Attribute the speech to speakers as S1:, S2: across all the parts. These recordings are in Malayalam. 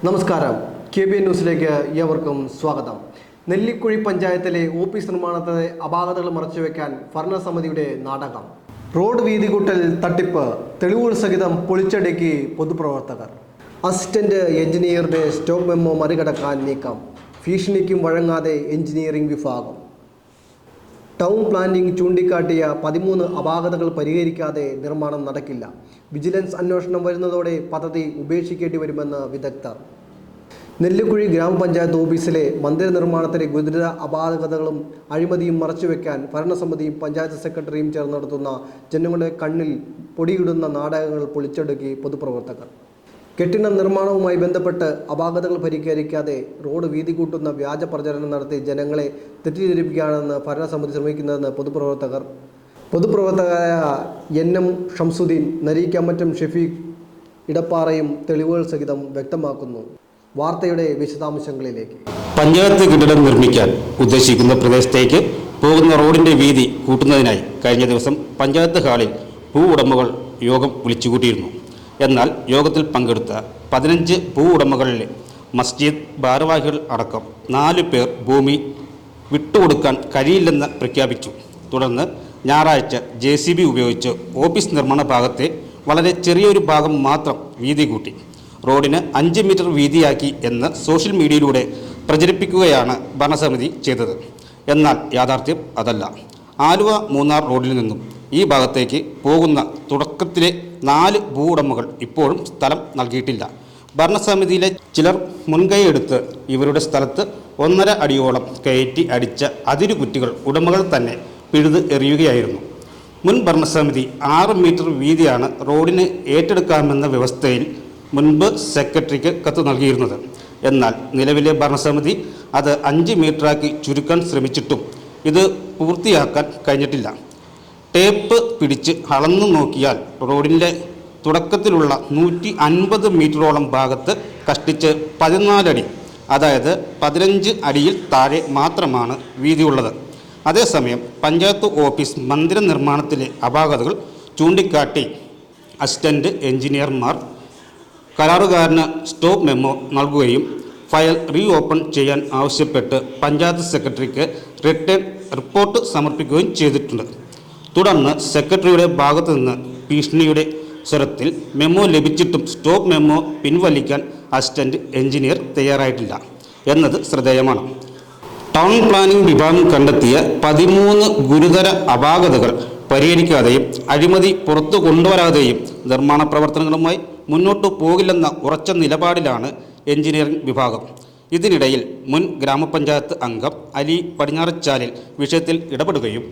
S1: നമസ്കാരം, KBN ന്യൂസിലേക്ക് ഏവർക്കും സ്വാഗതം. നെല്ലിക്കുഴി പഞ്ചായത്തിലെ ഓഫീസ് നിർമ്മാണത്തിലെ അപാകതകൾ മറച്ചുവെക്കാൻ ഭരണസമിതിയുടെ നാടകം. റോഡ് വീതികൂട്ടൽ തട്ടിപ്പ് തെളിവുകൾ സഹിതം പൊളിച്ചടുക്കി പൊതുപ്രവർത്തകർ. അസിസ്റ്റന്റ് എഞ്ചിനീയറുടെ സ്റ്റോപ്പ് മെമ്മോ മറികടക്കാൻ നീക്കം. ഭീഷണിക്കും വഴങ്ങാതെ എഞ്ചിനീയറിംഗ് വിഭാഗം. ടൗൺ പ്ലാനിംഗ് ചൂണ്ടിക്കാട്ടിയ 13 അപാകതകൾ പരിഹരിക്കാതെ നിർമ്മാണം നടക്കില്ല. വിജിലൻസ് അന്വേഷണം വരുന്നതോടെ പദ്ധതി ഉപേക്ഷിക്കേണ്ടി വരുമെന്ന് വിദഗ്ധർ. നെല്ലിക്കുഴി ഗ്രാമപഞ്ചായത്ത് ഓഫീസിലെ മന്ദിര നിർമ്മാണത്തിലെ ഗുരുതര അപാകതകളും അഴിമതിയും മറച്ചുവെക്കാൻ ഭരണസമിതിയും പഞ്ചായത്ത് സെക്രട്ടറിയും ചേർന്ന് നടത്തുന്ന ജനങ്ങളുടെ കണ്ണിൽ പൊടിയിടുന്ന നാടകങ്ങൾ പൊളിച്ചടുക്കി പൊതുപ്രവർത്തകർ. കെട്ടിട നിർമ്മാണവുമായി ബന്ധപ്പെട്ട് അപാകതകൾ പരിഹരിക്കാതെ റോഡ് വീതി കൂട്ടുന്ന വ്യാജ പ്രചരണം നടത്തി ജനങ്ങളെ തെറ്റിദ്ധരിപ്പിക്കുകയാണെന്ന് ഭരണസമിതി ശ്രമിക്കുന്നതെന്ന് പൊതുപ്രവർത്തകരായ NM ഷംസുദ്ദീൻ, നരീക്കമറ്റം ഷെഫീഖ് ഇടപ്പാറയും തെളിവുകൾ സഹിതം വ്യക്തമാക്കുന്നു. വാർത്തയുടെ വിശദാംശങ്ങളിലേക്ക്.
S2: പഞ്ചായത്ത് കെട്ടിടം നിർമ്മിക്കാൻ ഉദ്ദേശിക്കുന്ന പ്രദേശത്തേക്ക് പോകുന്ന റോഡിന്റെ വീതി കൂട്ടുന്നതിനായി കഴിഞ്ഞ ദിവസം പഞ്ചായത്ത് ഹാളിൽ ഭൂ ഉടമകൾ യോഗം വിളിച്ചുകൂട്ടിയിരുന്നു. എന്നാൽ യോഗത്തിൽ പങ്കെടുത്ത 15 ഭൂ ഉടമകളിലെ മസ്ജിദ് ഭാരവാഹികൾ അടക്കം 4 പേർ ഭൂമി വിട്ടുകൊടുക്കാൻ കഴിയില്ലെന്ന് പ്രഖ്യാപിച്ചു. തുടർന്ന് ഞായറാഴ്ച JCB ഉപയോഗിച്ച് ഓഫീസ് നിർമ്മാണ ഭാഗത്തെ വളരെ ചെറിയൊരു ഭാഗം മാത്രം വീതി കൂട്ടി റോഡിന് 5 മീറ്റർ വീതിയാക്കി എന്ന് സോഷ്യൽ മീഡിയയിലൂടെ പ്രചരിപ്പിക്കുകയാണ് ഭരണസമിതി ചെയ്തത്. എന്നാൽ യാഥാർത്ഥ്യം അതല്ല. ആലുവ മൂന്നാർ റോഡിൽ നിന്നും ഈ ഭാഗത്തേക്ക് പോകുന്ന തുടക്കത്തിലെ 4 ഭൂ ഉടമകൾ ഇപ്പോഴും സ്ഥലം നൽകിയിട്ടില്ല. ഭരണസമിതിയിലെ ചിലർ മുൻകൈയെടുത്ത് ഇവരുടെ സ്ഥലത്ത് 1.5 അടിയോളം കയറ്റി അടിച്ച അതിരുകുറ്റികൾ ഉടമകൾ തന്നെ പിഴുത് എറിയുകയായിരുന്നു. മുൻ ഭരണസമിതി 6 മീറ്റർ വീതിയാണ് റോഡിന് ഏറ്റെടുക്കാമെന്ന വ്യവസ്ഥയിൽ മുൻപ് സെക്രട്ടറിക്ക് കത്ത് നൽകിയിരുന്നത്. എന്നാൽ നിലവിലെ ഭരണസമിതി അത് 5 മീറ്ററാക്കി ചുരുക്കാൻ ശ്രമിച്ചിട്ടും ഇത് പൂർത്തിയാക്കാൻ കഴിഞ്ഞിട്ടില്ല. ടേപ്പ് പിടിച്ച് അളന്നു നോക്കിയാൽ റോഡിൻ്റെ തുടക്കത്തിലുള്ള 150 മീറ്ററോളം ഭാഗത്ത് കഷ്ടിച്ച് 14 അടി, അതായത് 15 അടിയിൽ താഴെ മാത്രമാണ് വീതിയുള്ളത്. അതേസമയം പഞ്ചായത്ത് ഓഫീസ് മന്ദിര നിർമ്മാണത്തിലെ അപാകതകൾ ചൂണ്ടിക്കാട്ടി അസിസ്റ്റന്റ് എഞ്ചിനീയർമാർ കരാറുകാരന് സ്റ്റോപ്പ് മെമ്മോ നൽകുകയും ഫയൽ റീ ഓപ്പൺ ചെയ്യാൻ ആവശ്യപ്പെട്ട് പഞ്ചായത്ത് സെക്രട്ടറിക്ക് റിട്ടേൺ റിപ്പോർട്ട് സമർപ്പിക്കുകയും ചെയ്തിട്ടുണ്ട്. തുടർന്ന് സെക്രട്ടറിയുടെ ഭാഗത്തു നിന്ന് ഭീഷണിയുടെ സ്വരത്തിൽ മെമ്മോ ലഭിച്ചിട്ടും സ്റ്റോപ്പ് മെമ്മോ പിൻവലിക്കാൻ അസിസ്റ്റന്റ് എഞ്ചിനീയർ തയ്യാറായിട്ടില്ല എന്നത് ശ്രദ്ധേയമാണ്. ടൗൺ പ്ലാനിംഗ് വിഭാഗം കണ്ടെത്തിയ 13 ഗുരുതര അപാകതകൾ പരിഹരിക്കാതെയും അഴിമതി പുറത്തു കൊണ്ടുവരാതെയും നിർമ്മാണ പ്രവർത്തനങ്ങളുമായി മുന്നോട്ടു പോകില്ലെന്ന ഉറച്ച നിലപാടിലാണ് എഞ്ചിനീയറിംഗ് വിഭാഗം. ഇതിനിടയിൽ മുൻ ഗ്രാമപഞ്ചായത്ത് അംഗം അലി പടിഞ്ഞാറച്ചാലിൽ വിഷയത്തിൽ ഇടപെടുകയും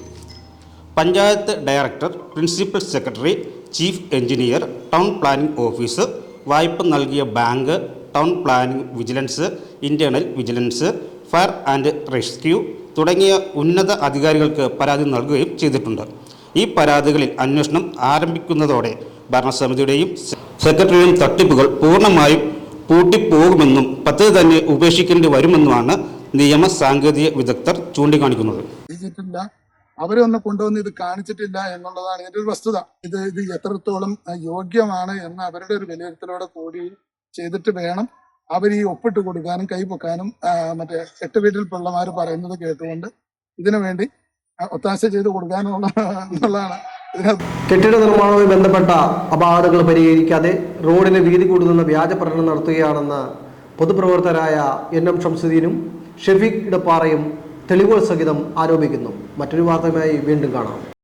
S2: panchayat director, principal secretary, chief engineer, town planning office, വായ്പ നൽകിയ bank, town planning vigilance, internal vigilance, fire and rescue തുടങ്ങിയ ഉന്നത അധികാരികൾക്ക് പരാതി നൽകുകയും ചെയ്തിട്ടുണ്ട്. ഈ പരാതികളിൽ അന്വേഷണം ആരംഭിക്കുന്നതോടെ ഭരണസമിതിയുടെയും സെക്രട്ടറിയുടെയും തട്ടിപ്പുകൾ പൂർണ്ണമായും പൂട്ടിപ്പോകുമെന്നും പദ്ധതി തന്നെ ഉപേക്ഷിക്കേണ്ടി വരുമെന്നുമാണ് നിയമ സാങ്കേതിക വിദഗ്ധർ ചൂണ്ടിക്കാണിക്കുന്നത്.
S3: അവരൊന്ന് കൊണ്ടുവന്ന് ഇത് കാണിച്ചിട്ടില്ല എന്നുള്ളതാണ് ഇതിന്റെ ഒരു വസ്തുത. ഇത് എത്രത്തോളം യോഗ്യമാണ് എന്ന് അവരുടെ ഒരു വിലയിരുത്തലോടെ കൂടി ചെയ്തിട്ട് വേണം അവർ ഈ ഒപ്പിട്ട് കൊടുക്കാനും കൈപ്പൊക്കാനും മറ്റേ 8 വീട്ടിൽ പിള്ളമാർ പറയുന്നത് കേട്ടുകൊണ്ട് ഇതിനു വേണ്ടി ഒത്താശ ചെയ്ത് കൊടുക്കാനുള്ളതാണ്.
S1: കെട്ടിട നിർമ്മാണവുമായി ബന്ധപ്പെട്ട അപാകതകൾ പരിഹരിക്കാതെ റോഡിന് വീതി കൂടുന്ന വ്യാജ പ്രകടനം നടത്തുകയാണെന്ന് പൊതുപ്രവർത്തകരായ NM ഷംസുദ്ദീനും ഷെഫീഖ് ഇടപ്പാറയും തെളിവുകൾ സഹിതം ആരോപിക്കുന്നു. മറ്റൊരു വാർത്തയുമായി വീണ്ടും കാണാം.